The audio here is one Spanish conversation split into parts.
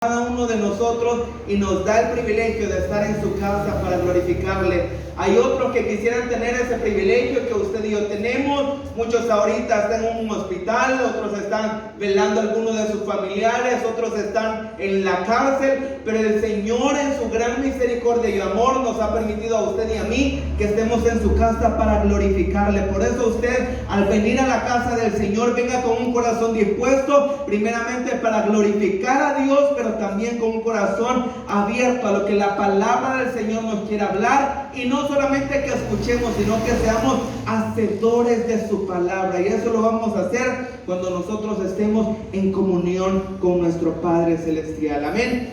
cada uno de nosotros y nos da el privilegio de estar en su casa para glorificarle. Hay otros que quisieran tener ese privilegio que usted y yo tenemos. Muchos ahorita están en un hospital, otros están velando a algunos de sus familiares, otros están en la cárcel, pero el Señor en su gran misericordia y amor nos ha permitido a usted y a mí que estemos en su casa para glorificarle. Por eso usted, al venir a la casa del Señor, venga con un corazón dispuesto, primeramente para glorificar a Dios, pero también con un corazón abierto a lo que la palabra del Señor nos quiere hablar, y no solamente que escuchemos, sino que seamos hacedores de su palabra. Y eso lo vamos a hacer cuando nosotros estemos en comunión con nuestro Padre Celestial. Amén.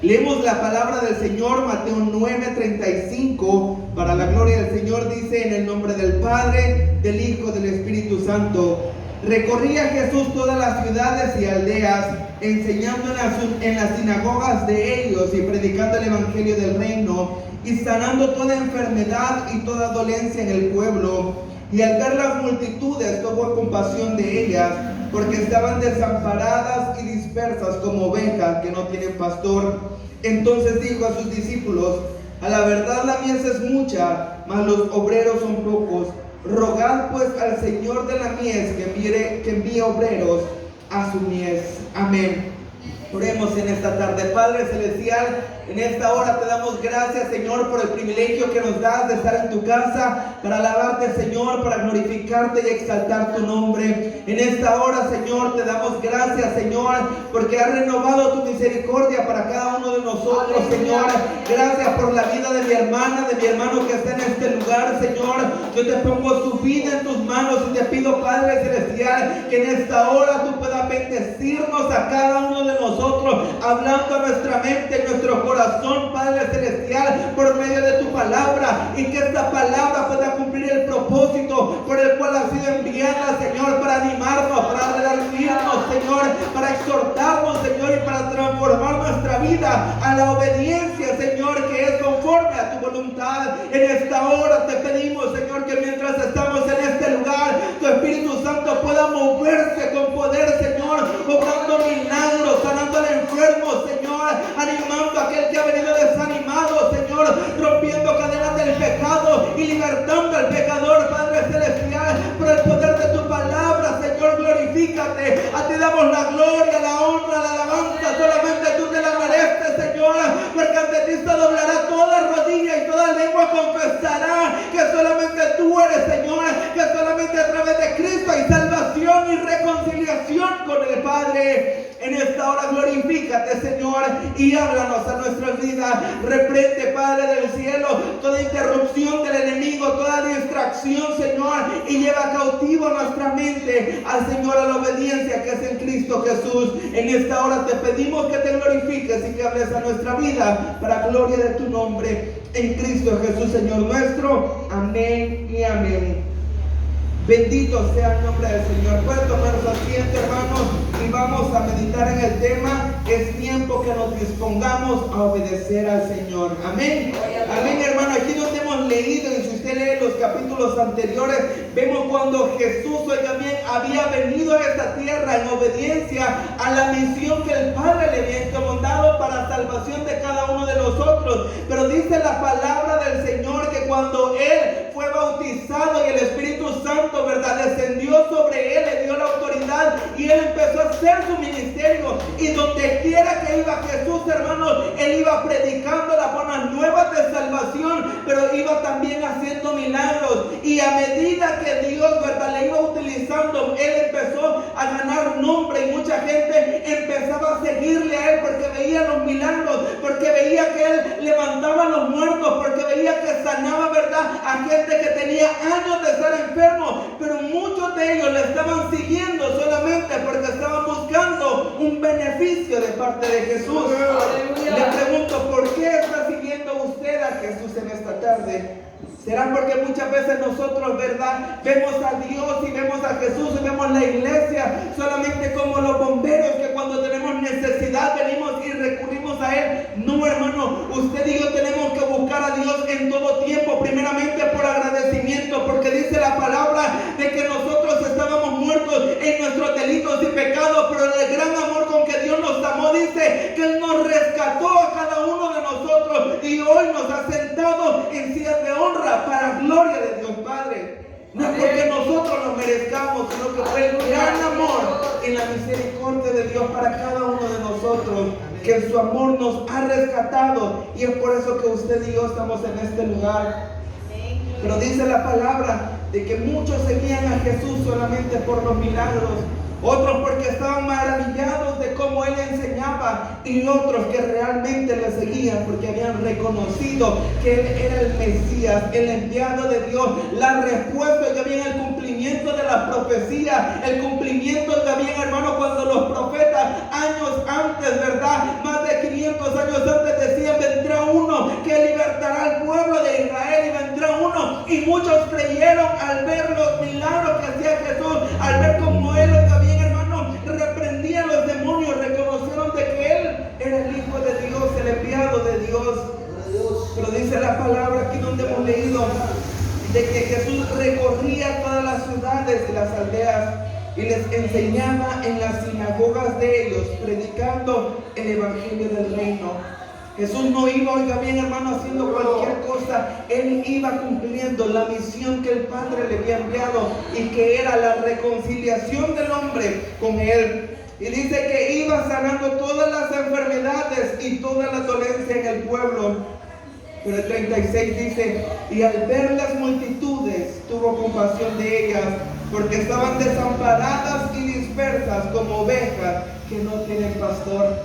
Leemos la palabra del Señor, Mateo 9:35, para la gloria del Señor. Dice: en el nombre del Padre, del Hijo, del Espíritu Santo. Recorría Jesús todas las ciudades y aldeas, enseñando en las sinagogas de ellos y predicando el evangelio del reino, y sanando toda enfermedad y toda dolencia en el pueblo. Y al ver las multitudes, tuvo compasión de ellas, porque estaban desamparadas y dispersas como ovejas que no tienen pastor. Entonces dijo a sus discípulos: a la verdad la mies es mucha, mas los obreros son pocos. Rogad pues al Señor de la mies que envíe obreros a su mies. Amén. Oremos en esta tarde. Padre Celestial, en esta hora te damos gracias, Señor, por el privilegio que nos das de estar en tu casa para alabarte, Señor, para glorificarte y exaltar tu nombre. En esta hora, Señor, te damos gracias, Señor, porque has renovado tu misericordia para cada uno de nosotros, Señor. Gracias por la vida de mi hermana, de mi hermano que está en este lugar, Señor. Yo te pongo su vida en tus manos y te pido, Padre Celestial, que en esta hora tú puedas bendecirnos a cada uno de nosotros, hablando a nuestra mente, en nuestro corazón, Padre Celestial, por medio de tu palabra, y que esta palabra pueda cumplir el propósito por el cual ha sido enviada, Señor, para animarnos, para redarguirnos, Señor, para exhortarnos, Señor, y para transformar nuestra vida a la obediencia, Señor, que es conforme a tu voluntad. En esta hora te pedimos, Señor, que mientras estamos en este lugar, tu Espíritu Santo pueda moverse con poder, Señor, obrando milagros, sanando al enfermo, Señor, animando a aquel que ha venido desanimado, Señor, rompiendo cadenas del pecado y libertando al pecador, Padre Celestial, por el poder de tu palabra, Señor. Glorifícate. A ti damos la gloria, la honra, la alabanza. Solamente tú te la mereces, Señor, porque ante ti se doblará toda rodilla y toda lengua confesará que solamente tú eres, Señor, que solamente a través de Cristo hay salvación y reconciliación con el Padre. En esta hora glorifícate, Señor, y háblanos a nuestras vidas. Reprende, Padre del cielo, toda interrupción del enemigo, toda distracción, Señor, y lleva cautivo nuestra mente al Señor, a la obediencia que es en Cristo Jesús. En esta hora te pedimos que te glorifiques y que hables a nuestra vida para gloria de tu nombre, en Cristo Jesús, Señor nuestro. Amén y amén. Bendito sea el nombre del Señor. Pueden tomar su asiento, hermanos, y vamos a meditar en el tema. Es tiempo que nos dispongamos a obedecer al Señor. Amén. Amén, hermano. Aquí donde hemos leído, y si usted lee los capítulos anteriores, vemos cuando Jesús, oiga bien, había venido a esta tierra en obediencia a la misión que el Padre le había encomendado para salvación de cada uno de nosotros. Pero dice la palabra del Señor que cuando Él fue bautizado y el Espíritu Santo, ¿verdad?, descendió sobre Él, le dio la autoridad y Él empezó a hacer su ministerio. Y donde quiera que iba Jesús, hermanos, Él iba predicando las buenas nuevas de salvación, pero iba también haciendo milagros. Y a medida que Dios, ¿verdad?, le iba utilizando, Él empezó a ganar nombre y mucha gente empezaba a seguirle a Él porque veía los milagros, porque veía que Él levantaba a los muertos, porque veía que sanaba, ¿verdad?, a gente que tenía años de ser enfermo. Pero muchos de ellos le estaban siguiendo solamente porque estaban buscando un beneficio de parte de Jesús. Le pregunto, ¿por qué está siguiendo usted a Jesús en esta tarde? ¿Será porque muchas veces nosotros, ¿verdad?, vemos a Dios y vemos a Jesús y vemos la iglesia solamente como los bomberos que cuando tenemos necesidad venimos y recurrimos a Él? No, hermano, usted y yo tenemos que buscar a Dios en todo tiempo, primeramente por agradecimiento, porque dice la palabra de que nosotros estábamos muertos en nuestros delitos y pecados, pero el gran amor con que Dios nos amó, dice Padre, que Él nos rescató a cada uno de nosotros y hoy nos ha sentado en sillas de honra para gloria de Dios Padre. No es porque nosotros lo merezcamos, sino que fue el gran amor y la misericordia de Dios para cada uno de nosotros, que en su amor nos ha rescatado, y es por eso que usted y yo estamos en este lugar. Pero dice la palabra de que muchos seguían a Jesús solamente por los milagros, otros porque estaban maravillados de cómo Él enseñaba, y otros que realmente le seguían porque habían reconocido que Él era el Mesías, el enviado de Dios, la respuesta, oiga bien, el cumplimiento de la profecía, el cumplimiento, oiga bien, hermano, cuando los profetas años antes, ¿verdad? Más de 500 años antes decían: vendrá uno que libertará al pueblo de Israel, y vendrá uno, y muchos creyeron al ver los milagros que hacía Jesús, al ver cómo Él, oiga bien, hermano, reprendía a los demonios, reconocieron de que Él era el Hijo de Dios, el enviado de Dios. Pero dice la palabra aquí donde hemos leído de que Jesús recorría todas las ciudades y las aldeas y les enseñaba en las sinagogas de ellos, predicando el evangelio del reino. Jesús no iba, oiga bien, hermano, haciendo cualquier cosa. Él iba cumpliendo la misión que el Padre le había enviado, y que era la reconciliación del hombre con Él. Y dice que iba sanando todas las enfermedades y toda la dolencia en el pueblo. Pero el 36 dice: y al ver las multitudes tuvo compasión de ellas, porque estaban desamparadas y dispersas como ovejas que no tienen pastor.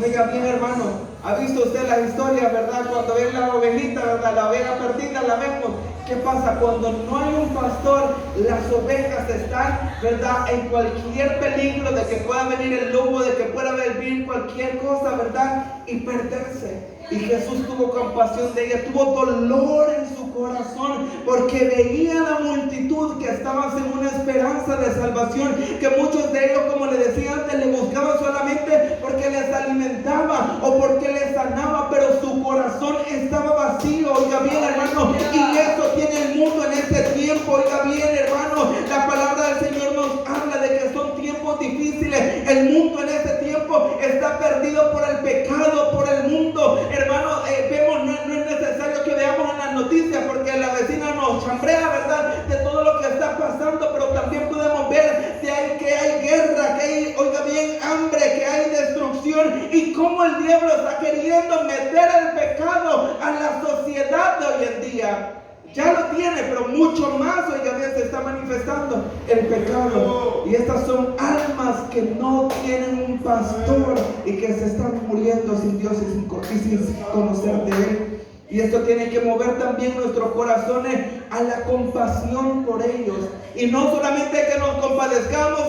Oiga bien, hermano, ¿ha visto usted la historia, verdad? Cuando ven la ovejita, ¿verdad? La oveja perdida la vemos. ¿Qué pasa? Cuando no hay un pastor, las ovejas están, ¿verdad?, en cualquier peligro de que pueda venir el lobo, de que pueda venir cualquier cosa, ¿verdad?, y perderse. Y Jesús tuvo compasión de ella, tuvo dolor en su corazón, porque veía la multitud que estaba sin una esperanza de salvación, que muchos de ellos, como le decía antes, le buscaban solamente porque les alimentaba o porque les sanaba, pero su corazón estaba vacío, oiga bien, hermano, y eso tiene el mundo en este tiempo, oiga bien, hermano, la palabra del Señor nos habla de que son tiempos difíciles. El mundo en este tiempo está perdido por el pecado, por el mundo, hermano. Vemos, no es necesario que veamos en las noticias, porque la vecina nos chambrea, ¿verdad?, de todo lo que está pasando, pero también podemos ver que hay guerra, que hay, oiga bien, hambre, que hay destrucción, y cómo el diablo está queriendo meter el pecado a la sociedad de hoy en día. Ya lo tiene, pero mucho más, oiga bien, se está manifestando el pecado. Y estas son almas que no tienen un pastor y que se están muriendo sin Dios y sin conocer de Él. Y esto tiene que mover también nuestros corazones a la compasión por ellos. Y no solamente que nos compadezcamos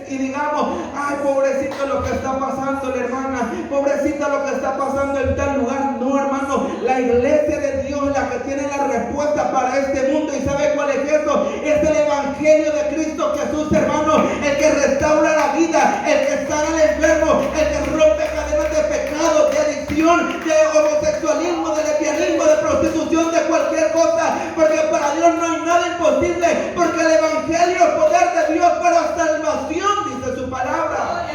y digamos: ay, pobrecito lo que está pasando la hermana, pobrecita lo que está pasando en tal lugar. No, hermano, la iglesia de Dios es la que tiene la respuesta para este mundo. ¿Y sabe cuál es eso? Es el evangelio de Cristo Jesús, hermano, el que restaura la vida, el que sana al enfermo, el que rompe cadenas de pecado, de adicción, de homosexualismo, de lesbianismo, de prostitución, de cualquier cosa, porque para Dios no hay nada imposible, porque el evangelio es poder de Dios para salvación, dice su palabra.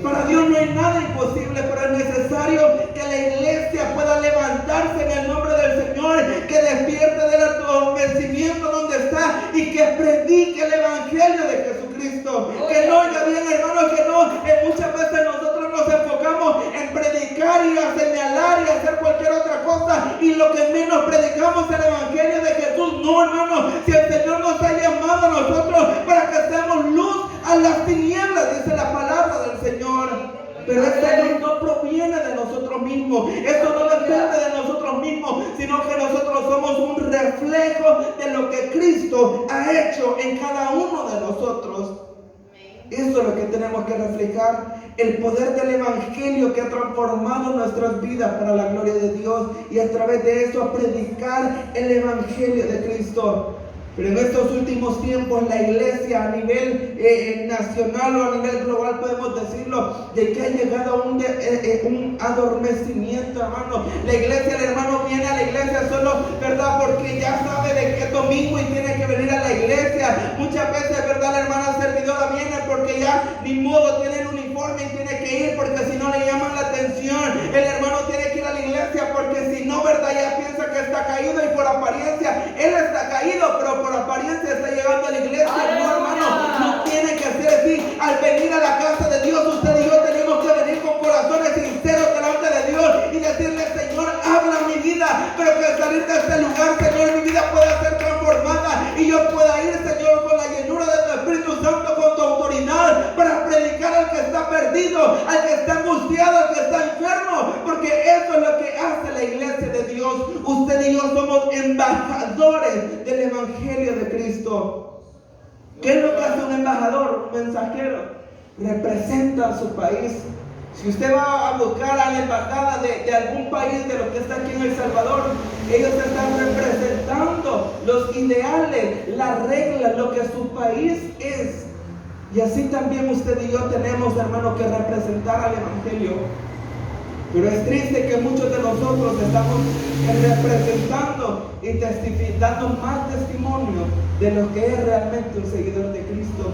Para Dios no hay nada imposible, pero es necesario que la iglesia pueda levantarse en el nombre del Señor, que despierte del adormecimiento donde está y que predique el evangelio de Jesucristo. Que no, oiga bien, hermano, que no, muchas veces nosotros nos enfocamos en predicar y a señalar y a hacer cualquier otra cosa, y lo que menos predicamos es el evangelio de Jesús. No, hermano, si el Señor nos ha llamado a nosotros para que seamos luz a las tinieblas, dice la palabra del Señor. Pero esta luz no proviene de nosotros mismos, esto no depende de nosotros mismos, sino que nosotros somos un reflejo de lo que Cristo ha hecho en cada uno de nosotros. Eso es lo que tenemos que reflejar, el poder del evangelio que ha transformado nuestras vidas para la gloria de Dios, y a través de eso a predicar el evangelio de Cristo. Pero en estos últimos tiempos la iglesia a nivel nacional o a nivel global, podemos decirlo, de que ha llegado a un adormecimiento, hermano. La iglesia, el hermano viene a la iglesia solo, ¿verdad?, porque ya sabe de que es domingo y tiene que venir a la iglesia. Muchas veces, ¿verdad?, la hermana servidora viene porque ya ni modo tiene el uniforme y tiene que ir porque si no le llaman la atención. El hermano tiene que ir a la iglesia porque si no, ¿verdad? Ya piensa que está caído y por apariencia él está caído, pero por apariencia está llegando a la iglesia. No, hermano, no tiene que ser así. Al venir a la casa de Dios, usted y yo tenemos que venir con corazones sinceros delante de Dios y decirle: Señor, habla mi vida, pero que al salir de este lugar, Señor, mi vida pueda ser transformada y yo pueda ir, Señor, con la llenura de tu Espíritu Santo, con tu autoridad, para predicar al que está perdido, al que está angustiado, al que está enfermo, porque eso es lo que hace la iglesia de Dios. Usted y yo somos embajadores del Evangelio de Cristo. ¿Qué es lo que hace un embajador, un mensajero? Representa a su país. Si usted va a buscar a la embajada de algún país de lo que está aquí en El Salvador, ellos están representando los ideales, las reglas, lo que su país es. Y así también usted y yo tenemos, hermano, que representar al Evangelio. Pero es triste que muchos de nosotros estamos representando y dando más testimonio de lo que es realmente un seguidor de Cristo.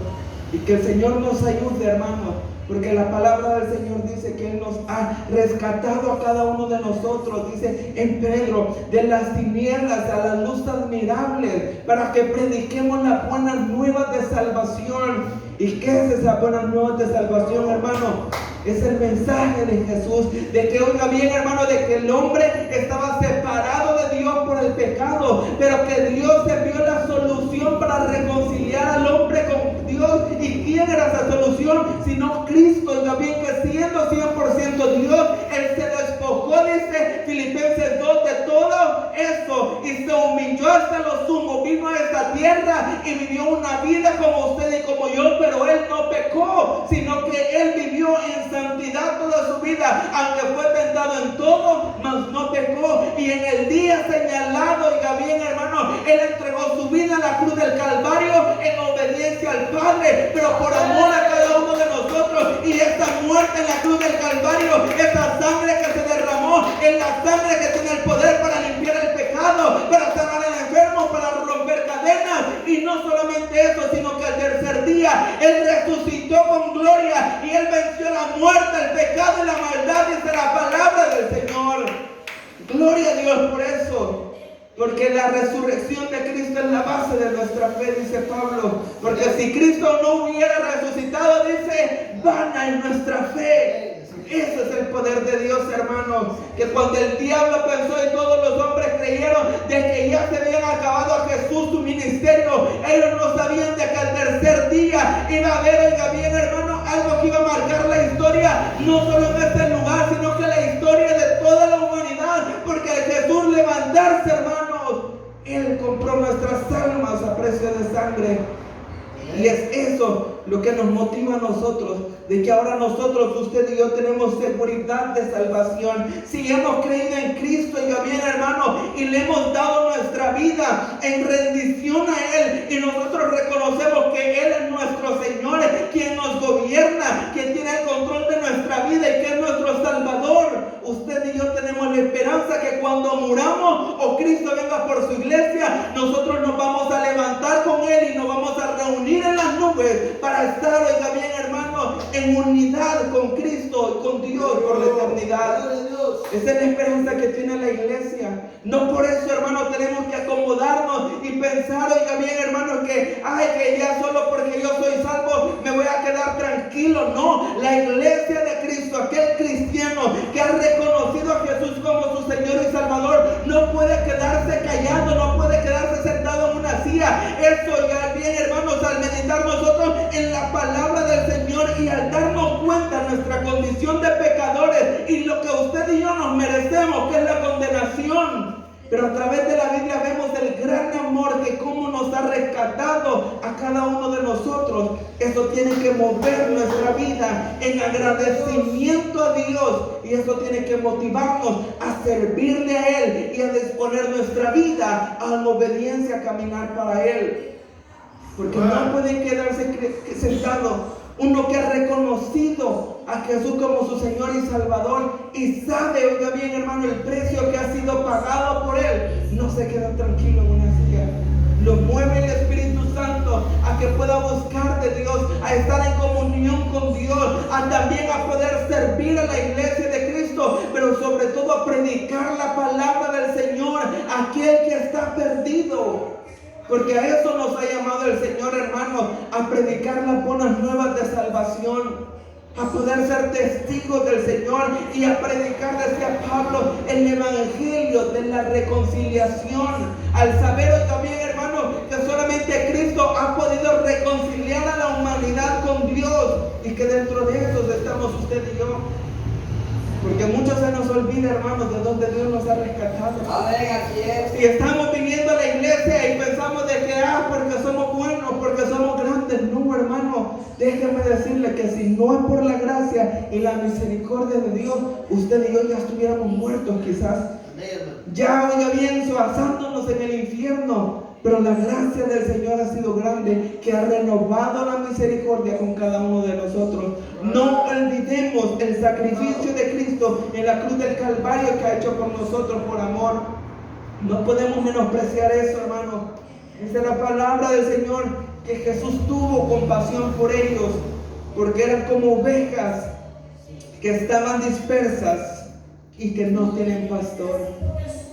Y que el Señor nos ayude, hermano, porque la palabra del Señor dice que Él nos ha rescatado a cada uno de nosotros, dice en Pedro, de las tinieblas a la luz admirable, para que prediquemos las buenas nuevas de salvación. ¿Y qué es esa buenas nuevas de salvación, hermano? Es el mensaje de Jesús, de que, oiga bien, hermano, de que el hombre estaba separado de Dios por el pecado, pero que Dios envió la solución para reconciliar al hombre con Dios. ¿Y quién era esa solución? Sino Cristo. Oiga bien, que siendo 100% Dios, Él se despojó, dice Filipenses 2, de todo eso y se humilló hasta lo sumo. Vino a esta tierra y vivió una vida como usted y como yo, pero Él no pecó, sino que Él vivió en santidad toda su vida, aunque fue tentado en todo, mas no pecó. Y en el día señalado, oiga bien, hermano, Él entregó su vida a la cruz del Calvario en obediencia al Padre, pero por amor a cada uno de nosotros. Y esta muerte en la cruz del Calvario, esta sangre que se derramó, es la sangre que tiene el poder para limpiar el pecado, para sanar al enfermo, para romper cadenas. Y no solamente eso, sino que al tercer día Él resucitó con gloria y Él venció la muerte, el pecado y la maldad, dice la palabra del Señor. Gloria a Dios por eso. Porque la resurrección de Cristo es la base de nuestra fe, dice Pablo. Porque si Cristo no hubiera resucitado, dice, vana es nuestra fe. Ese es el poder de Dios, hermanos. Que cuando el diablo pensó y todos los hombres creyeron de que ya se habían acabado a Jesús su ministerio, ellos no sabían de que al tercer día iba a haber, oiga bien, hermano, algo que iba a marcar la historia, no solo en este lugar, sino que la historia de toda la humanidad. Porque al Jesús levantarse, hermanos, Él compró nuestras almas a precio de sangre. Y es eso lo que nos motiva a nosotros, de que ahora nosotros, usted y yo, tenemos seguridad de salvación. Si hemos creído en Cristo, y bien, hermano, y le hemos dado nuestra vida en rendición a Él, y nosotros reconocemos que Él es nuestro Señor, quien nos gobierna, quien tiene el control de nuestra vida y que es nuestro Salvador. Usted y yo tenemos la esperanza que cuando muramos o Cristo venga por su iglesia, nosotros nos vamos a levantar con Él y nos vamos a reunir en las nubes para estar, oiga bien, hermano, en unidad con Cristo y con Dios por la eternidad. Esa es la esperanza que tiene la iglesia. No por eso, hermano, tenemos que acomodarnos y pensar, oiga bien, hermano, que ya solo porque yo soy salvo me voy a quedar tranquilo. No, la iglesia de Cristo, aquel cristiano que ha reconocido a Jesús como su Señor y Salvador, no puede quedarse callado, no puede quedarse sentado en una silla. Eso ya bien, hermanos, al meditar nosotros en la palabra del Señor y al darnos cuenta de nuestra condición de pecadores y lo que usted y yo nos merecemos, que es la condenación. Pero a través de la Biblia vemos el gran amor que cómo nos ha rescatado a cada uno de nosotros. Eso tiene que mover nuestra vida en agradecimiento a Dios. Y eso tiene que motivarnos a servirle a Él y a disponer nuestra vida a la obediencia, a caminar para Él. Porque no pueden quedarse sentados. Uno que ha reconocido a Jesús como su Señor y Salvador y sabe, oiga bien, hermano, el precio que ha sido pagado por Él, no se queda tranquilo en una silla. Lo mueve el Espíritu Santo hermano, a que pueda buscar de Dios, a estar en comunión con Dios, a también a poder servir a la iglesia de Cristo, pero sobre todo a predicar la palabra del Señor a aquel que está perdido. Porque a eso nos ha llamado el Señor, hermano, a predicar las buenas nuevas de salvación, a poder ser testigos del Señor y a predicar, decía Pablo, el evangelio de la reconciliación. Al saber hoy también, hermano, que solamente Cristo ha podido reconciliar a la humanidad con Dios y que dentro de esos estamos usted y yo. Porque muchos se nos olvida, hermanos, de donde Dios nos ha rescatado. Amén, así es. Y estamos viniendo a la iglesia y pensamos de que, porque somos buenos, porque somos grandes. No, hermano, déjeme decirle que si no es por la gracia y la misericordia de Dios, usted y yo ya estuviéramos muertos quizás. Ya, oiga bien, suazándonos en el infierno. Pero la gracia del Señor ha sido grande, que ha renovado la misericordia con cada uno de nosotros. No olvidemos el sacrificio de Cristo en la cruz del Calvario que ha hecho por nosotros por amor. No podemos menospreciar eso, hermano. Dice la palabra del Señor que Jesús tuvo compasión por ellos, porque eran como ovejas que estaban dispersas y que no tienen pastor.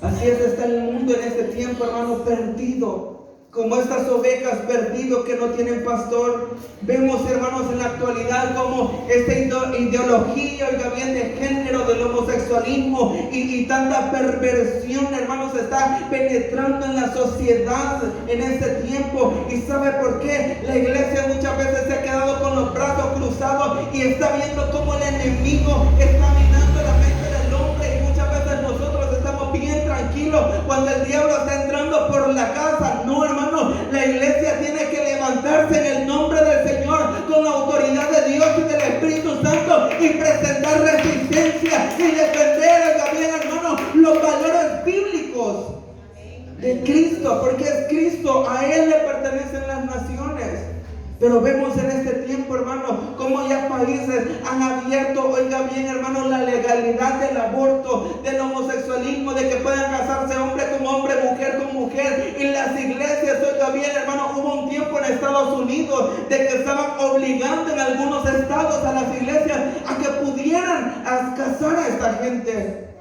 Así está el mundo en este tiempo, hermano, perdido. Como estas ovejas perdidos que no tienen pastor. Vemos, hermanos, en la actualidad como esta ideología, oiga bien, de género, del homosexualismo y tanta perversión, hermanos, está penetrando en la sociedad en este tiempo. ¿Y sabe por qué? La iglesia muchas veces se ha quedado con los brazos cruzados y está viendo cómo el enemigo está minando la mente del hombre, y muchas veces nosotros estamos bien tranquilos cuando el diablo está entrando por la casa. No, hermano, la iglesia tiene que levantarse en el nombre del Señor con la autoridad de Dios y del Espíritu Santo y presentar resistencia y defender también, hermano, los valores bíblicos de Cristo, porque es Cristo, a Él le pertenecen las naciones. Pero vemos en este tiempo, hermano, como ya países han abierto, oiga bien, hermano, la legalidad del aborto, del homosexualismo, de que puedan casarse hombre con hombre, mujer con mujer. Y las iglesias, oiga bien, hermano, hubo un tiempo en Estados Unidos de que estaban obligando en algunos estados a las iglesias a que pudieran casar a esta gente.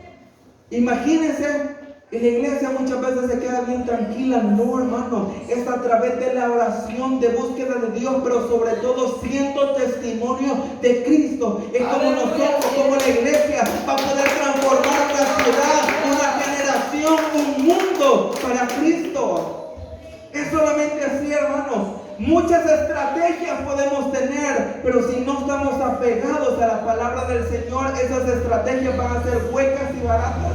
Imagínense. Y la iglesia muchas veces se queda bien tranquila. No, hermano, es a través de la oración, de búsqueda de Dios, pero sobre todo siendo testimonio de Cristo. Es como nosotros, como la iglesia, va a poder transformar una ciudad, una generación, un mundo para Cristo. Es solamente así, hermano. Muchas estrategias podemos tener, pero si no estamos apegados a la palabra del Señor, esas estrategias van a ser huecas y baratas.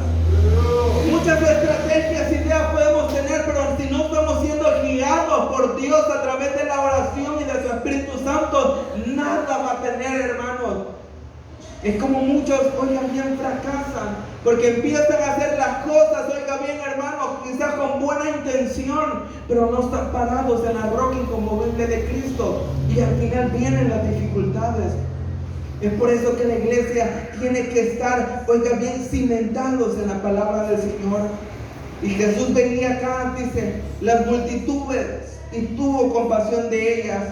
Muchas estrategias, ideas podemos tener, pero si no estamos siendo guiados por Dios a través de la oración y de su Espíritu Santo, nada va a tener, hermanos. Es como muchos, oigan bien, fracasan, porque empiezan a hacer las cosas, oigan bien, hermanos, quizás con buena intención, pero no están parados en la roca inconmovible de Cristo, y al final vienen las dificultades. Es por eso que la iglesia tiene que estar, oiga bien, cimentados en la palabra del Señor. Y Jesús venía acá, dice, las multitudes, y tuvo compasión de ellas.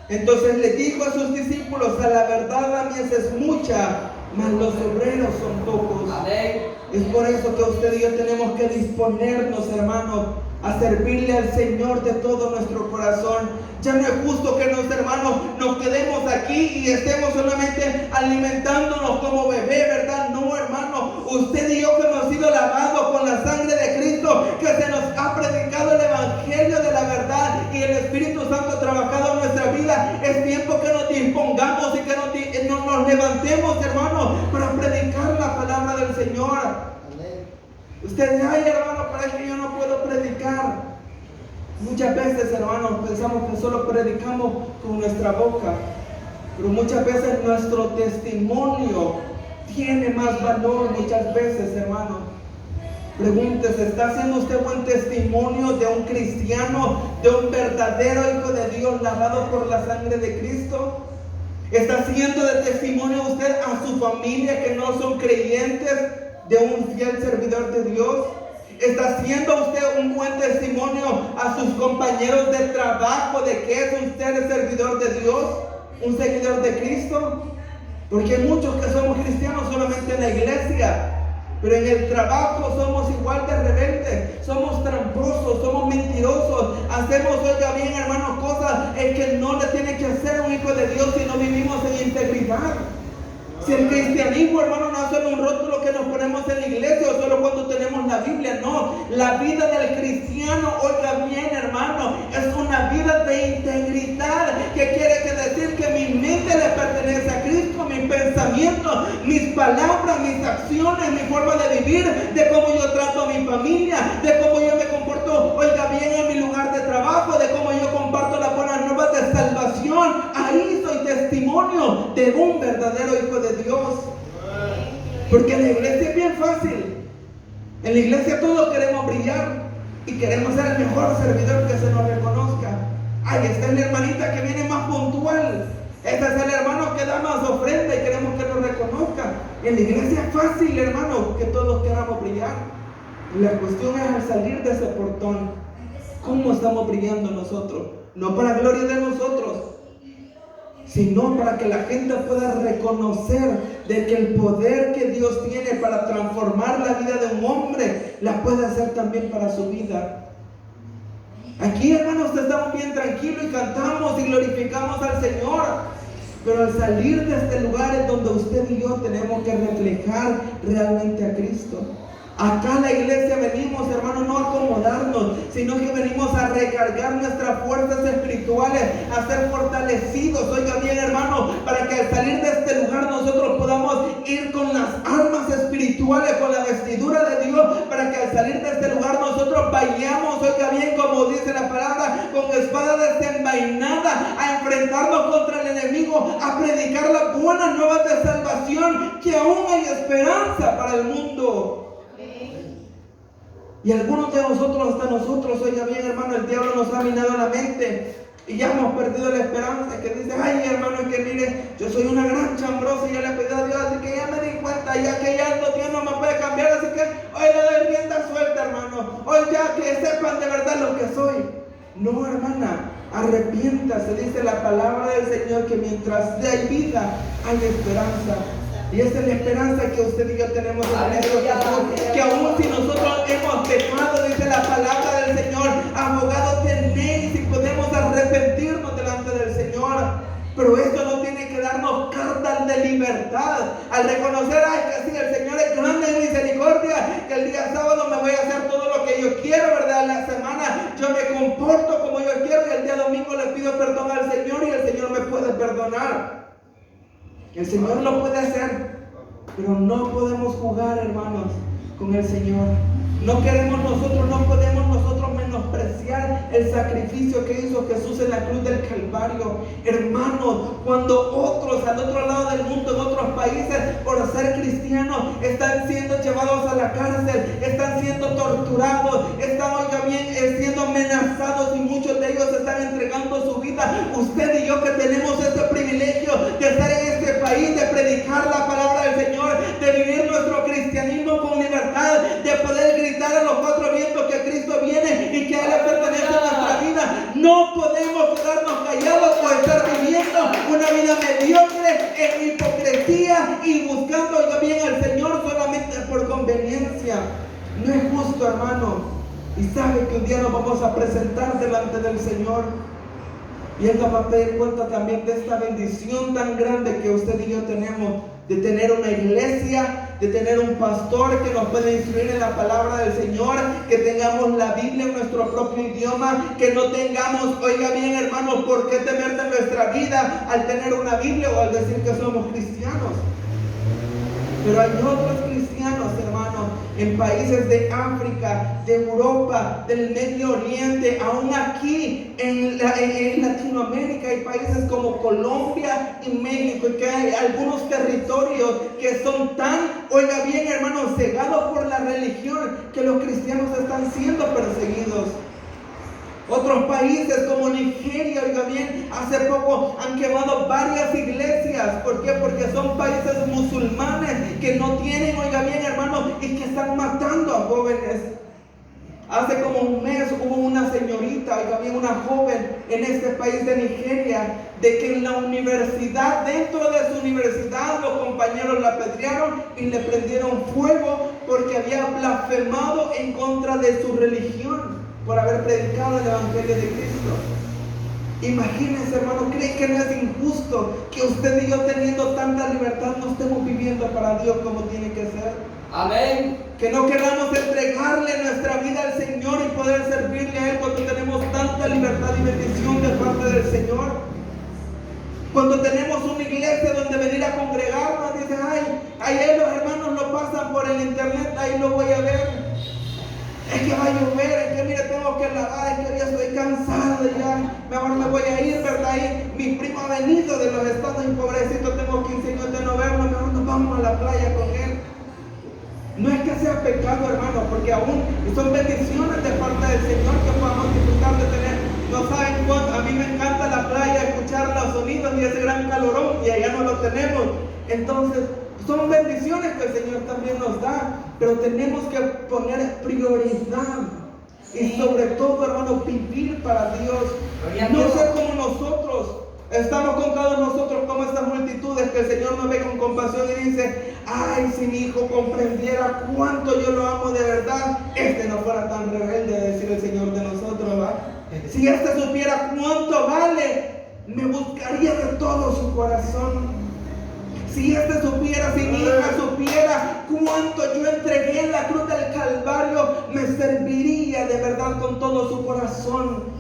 Entonces le dijo a sus discípulos: a la verdad la mies es mucha, mas los obreros son pocos. Amén. Es por eso que usted y yo tenemos que disponernos, hermanos, a servirle al Señor de todo nuestro corazón. Ya no es justo que nuestros hermanos nos quedemos aquí y estemos solamente alimentándonos como bebé, ¿verdad? No, hermano, usted y yo que hemos sido lavados con la sangre de Cristo, que se nos ha predicado el evangelio de la verdad y el Espíritu Santo ha trabajado en nuestra vida, es tiempo que nos dispongamos y que nos levantemos, hermano, para predicar la palabra del Señor. Usted dice: ay, hermano, pero es que yo no puedo predicar. Muchas veces, hermanos, pensamos que solo predicamos con nuestra boca, pero muchas veces nuestro testimonio tiene más valor. Muchas veces, hermano, pregúntese: ¿está haciendo usted buen testimonio de un cristiano, de un verdadero hijo de Dios lavado por la sangre de Cristo? ¿Está haciendo de testimonio usted a su familia que no son creyentes, de un fiel servidor de Dios? ¿Está siendo usted un buen testimonio a sus compañeros de trabajo de que es usted servidor de Dios, un seguidor de Cristo? Porque hay muchos que somos cristianos solamente en la iglesia, pero en el trabajo somos igual de rebeldes, somos tramposos, somos mentirosos, hacemos, oiga bien hermanos, cosas que no le tiene que hacer un hijo de Dios si no vivimos en integridad. Si el cristianismo, hermano, no es solo un rótulo que nos ponemos en la iglesia o solo cuando tenemos la Biblia, no. La vida del cristiano, oiga bien, hermano, es una vida de integridad. ¿Qué quiere decir? Que mi mente le pertenece a Cristo, mis pensamientos, mis palabras, mis acciones, mi forma de vivir, de cómo yo trato a mi familia, de cómo yo me comporto, oiga bien, en mi lugar de trabajo, de cómo yo comparto las buenas nuevas de salvación. Ahí soy testimonio de un verdadero hijo de Dios. Porque en la iglesia es bien fácil. En la iglesia todos queremos brillar y queremos ser el mejor servidor, que se nos reconozca. Ay, esta es la hermanita que viene más puntual. Este es el hermano que da más ofrenda y queremos que nos reconozca. En la iglesia es fácil, hermano, que todos queramos brillar. La cuestión es al salir de ese portón, ¿cómo estamos brillando nosotros? No para gloria de nosotros, sino para que la gente pueda reconocer de que el poder que Dios tiene para transformar la vida de un hombre, la puede hacer también para su vida. Aquí, hermanos, estamos bien tranquilos y cantamos y glorificamos al Señor, pero al salir de este lugar es donde usted y yo tenemos que reflejar realmente a Cristo. Acá a la iglesia venimos, hermanos, no a acomodarnos, sino que venimos a recargar nuestras fuerzas espirituales, a ser fortalecidos. Oiga bien, hermano, para que al salir de este lugar nosotros podamos ir con las armas espirituales, con la vestidura de Dios, para que al salir de este lugar nosotros vayamos, oiga bien, como dice la palabra, con espada desenvainada, a enfrentarnos contra el enemigo, a predicar las buenas nuevas de salvación, que aún hay esperanza para el mundo. Y algunos de nosotros, hasta nosotros, oiga bien, hermano, el diablo nos ha minado la mente y ya hemos perdido la esperanza, que dice, ay, hermano, es que mire, yo soy una gran chambrosa y ya le pedí a Dios, así que ya me di cuenta, ya que ya Dios no me puede cambiar, así que hoy le doy rienda suelta, hermano, hoy ya que sepan de verdad lo que soy. No, hermana, arrepiéntase, dice la palabra del Señor, que mientras hay vida, hay esperanza. Y esa es la esperanza que usted y yo tenemos en Cristo Jesús, que aún si nosotros hemos pecado, dice la palabra del Señor, abogado tenéis y podemos arrepentirnos delante del Señor. Pero esto no tiene que darnos cartas de libertad. Al reconocer, ay, que sí, el Señor es grande en misericordia, que el día sábado me voy a hacer todo lo que yo quiero, ¿verdad? En la semana yo me comporto como yo quiero y el día domingo le pido perdón al Señor y el Señor me puede perdonar. El Señor lo puede hacer, pero no podemos jugar, hermanos, con el Señor. No podemos nosotros menospreciar el sacrificio que hizo Jesús en la cruz del Calvario. Hermanos, cuando otros al otro lado del mundo, en otros países, por ser cristianos, están siendo llevados a la cárcel, están siendo torturados, están, oiga bien, siendo amenazados y muchos de ellos están entregando su vida. Usted y yo que tenemos este privilegio de estar en este país, de predicar la palabra del Señor, de vivir nuestro cristianismo con libertad, de poder gritar a los cuatro vientos que Cristo viene y que a Él le pertenece nuestra vida. No podemos quedarnos callados o estar viviendo una vida mediocre en hipocresía y buscando, oiga bien, al Señor solamente por conveniencia. No es justo, hermano. Y sabe que un día nos vamos a presentar delante del Señor y Él nos va a pedir cuenta también de esta bendición tan grande que usted y yo tenemos, de tener una iglesia, de tener un pastor que nos puede instruir en la palabra del Señor, que tengamos la Biblia en nuestro propio idioma, que no tengamos, oiga bien, hermanos, por qué temer de nuestra vida al tener una Biblia o al decir que somos cristianos. Pero hay otros cristianos, hermanos, en países de África, de Europa, del Medio Oriente, aún aquí en Latinoamérica hay países como Colombia y México, y que hay algunos territorios que son tan, oiga bien, hermanos, cegados por la religión, que los cristianos están siendo perseguidos. Otros países como Nigeria, oiga bien, hace poco han quemado varias iglesias. ¿Por qué? Porque son países musulmanes que no tienen, oiga bien, hermanos, y que están matando a jóvenes. Hace como un mes hubo una señorita y también una joven en este país de Nigeria, de que en la universidad, dentro de su universidad, los compañeros la apedrearon y le prendieron fuego porque había blasfemado en contra de su religión por haber predicado el Evangelio de Cristo. Imagínense, hermano, ¿creen que no es injusto que usted y yo, teniendo tanta libertad, no estemos viviendo para Dios como tiene que ser? Amén. Que no queramos entregarle nuestra vida al Señor y poder servirle a Él cuando tenemos tanta libertad y bendición de parte del Señor. Cuando tenemos una iglesia donde venir a congregarnos, dicen, ahí los hermanos lo pasan por el internet, ahí lo voy a ver. Es que va a llover, es que mire, tengo que lavar, es que ya estoy cansado ya, mejor me voy a ir, ¿verdad? Ahí mi primo ha venido de los estados y pobrecito, tengo 15 años de no verlo, mejor nos vamos a la playa con él. No es que sea pecado, hermano, porque aún son bendiciones de parte del Señor que podamos disfrutar de tener. No saben cuánto, a mí me encanta la playa, escuchar los sonidos y ese gran calorón, y allá no lo tenemos. Entonces, son bendiciones que el Señor también nos da, pero tenemos que poner prioridad. Y sobre todo, hermano, vivir para Dios. No ser como nosotros. Estamos contados nosotros como estas multitudes que el Señor nos ve con compasión y dice, ay, si mi hijo comprendiera cuánto yo lo amo de verdad, este no fuera tan rebelde, a decir el Señor de nosotros, ¿va? Si este supiera cuánto vale, me buscaría de todo su corazón. Si este supiera, si mi hija supiera cuánto yo entregué en la cruz del Calvario, me serviría de verdad con todo su corazón.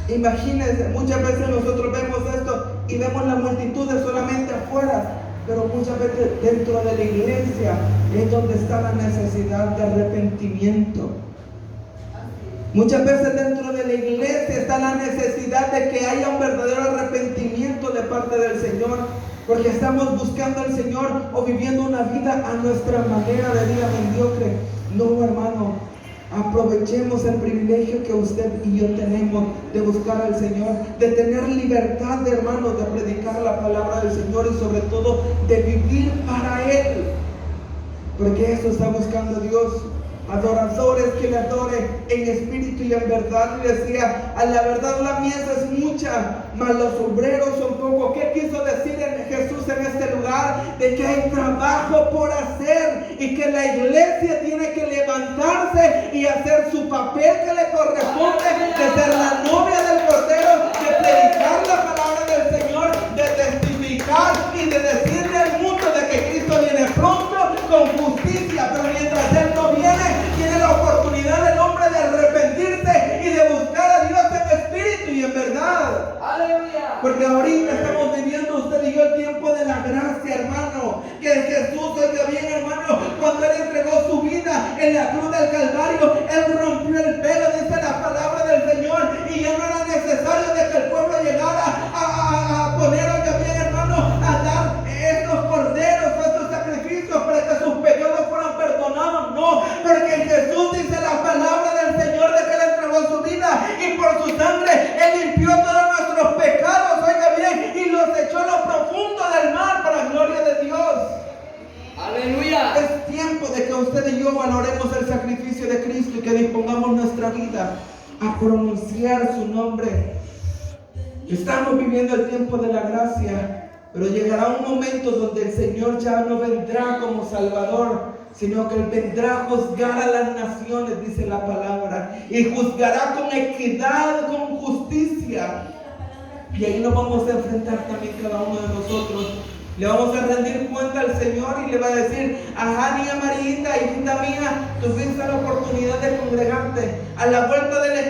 Imagínense, muchas veces nosotros vemos esto y vemos las multitudes solamente afuera, pero muchas veces dentro de la iglesia es donde está la necesidad de arrepentimiento. Muchas veces dentro de la iglesia está la necesidad de que haya un verdadero arrepentimiento de parte del Señor, porque estamos buscando al Señor o viviendo una vida a nuestra manera de vida mediocre. No, hermano. Aprovechemos el privilegio que usted y yo tenemos de buscar al Señor, de tener libertad, hermanos, de predicar la palabra del Señor y sobre todo de vivir para Él, porque eso está buscando Dios. Adoradores que le adoren en espíritu y en verdad. Y decía, a la verdad la mies es mucha, mas los obreros son pocos. ¿Qué quiso decir Jesús en este lugar? De que hay trabajo por hacer y que la iglesia tiene que levantarse y hacer su papel que le corresponde, de ser la novia del Cordero, de predicar la palabra del Señor, de testificar y de decirle al mundo de que Cristo viene pronto con justicia. Pero mientras Él no viene, tiene la oportunidad el hombre de arrepentirse y de buscar a Dios en espíritu y en verdad. Aleluya. Porque ahorita estamos viviendo usted y yo el tiempo de la gracia, hermano. Que Jesús, oiga bien, hermano, cuando Él entregó su vida en la cruz del Calvario, Él rompió el velo, dice la palabra del Señor, y ya no era necesario de que el pueblo llegara a poner, oiga bien, hermano, a dar estos corderos, estos sacrificios para que sus pecados fueran perdonados. No, porque Jesús dice la palabra del Señor de que Él entregó su vida y por su sangre Él limpió todos nuestros pecados, oiga bien, y los echó a lo profundo del mar para gloria de Dios. Aleluya. Es tiempo de que usted y yo valoremos el sacrificio de Cristo y que dispongamos nuestra vida a pronunciar su nombre. Estamos viviendo el tiempo de la gracia, pero llegará un momento donde el Señor ya no vendrá como Salvador, sino que Él vendrá a juzgar a las naciones, dice la palabra, y juzgará con equidad, con justicia. Y ahí nos vamos a enfrentar también cada uno de nosotros. Le vamos a rendir cuenta al Señor y le va a decir, ajá, niña Marita, hijita mía, tuviste la oportunidad de congregarte. A la vuelta de la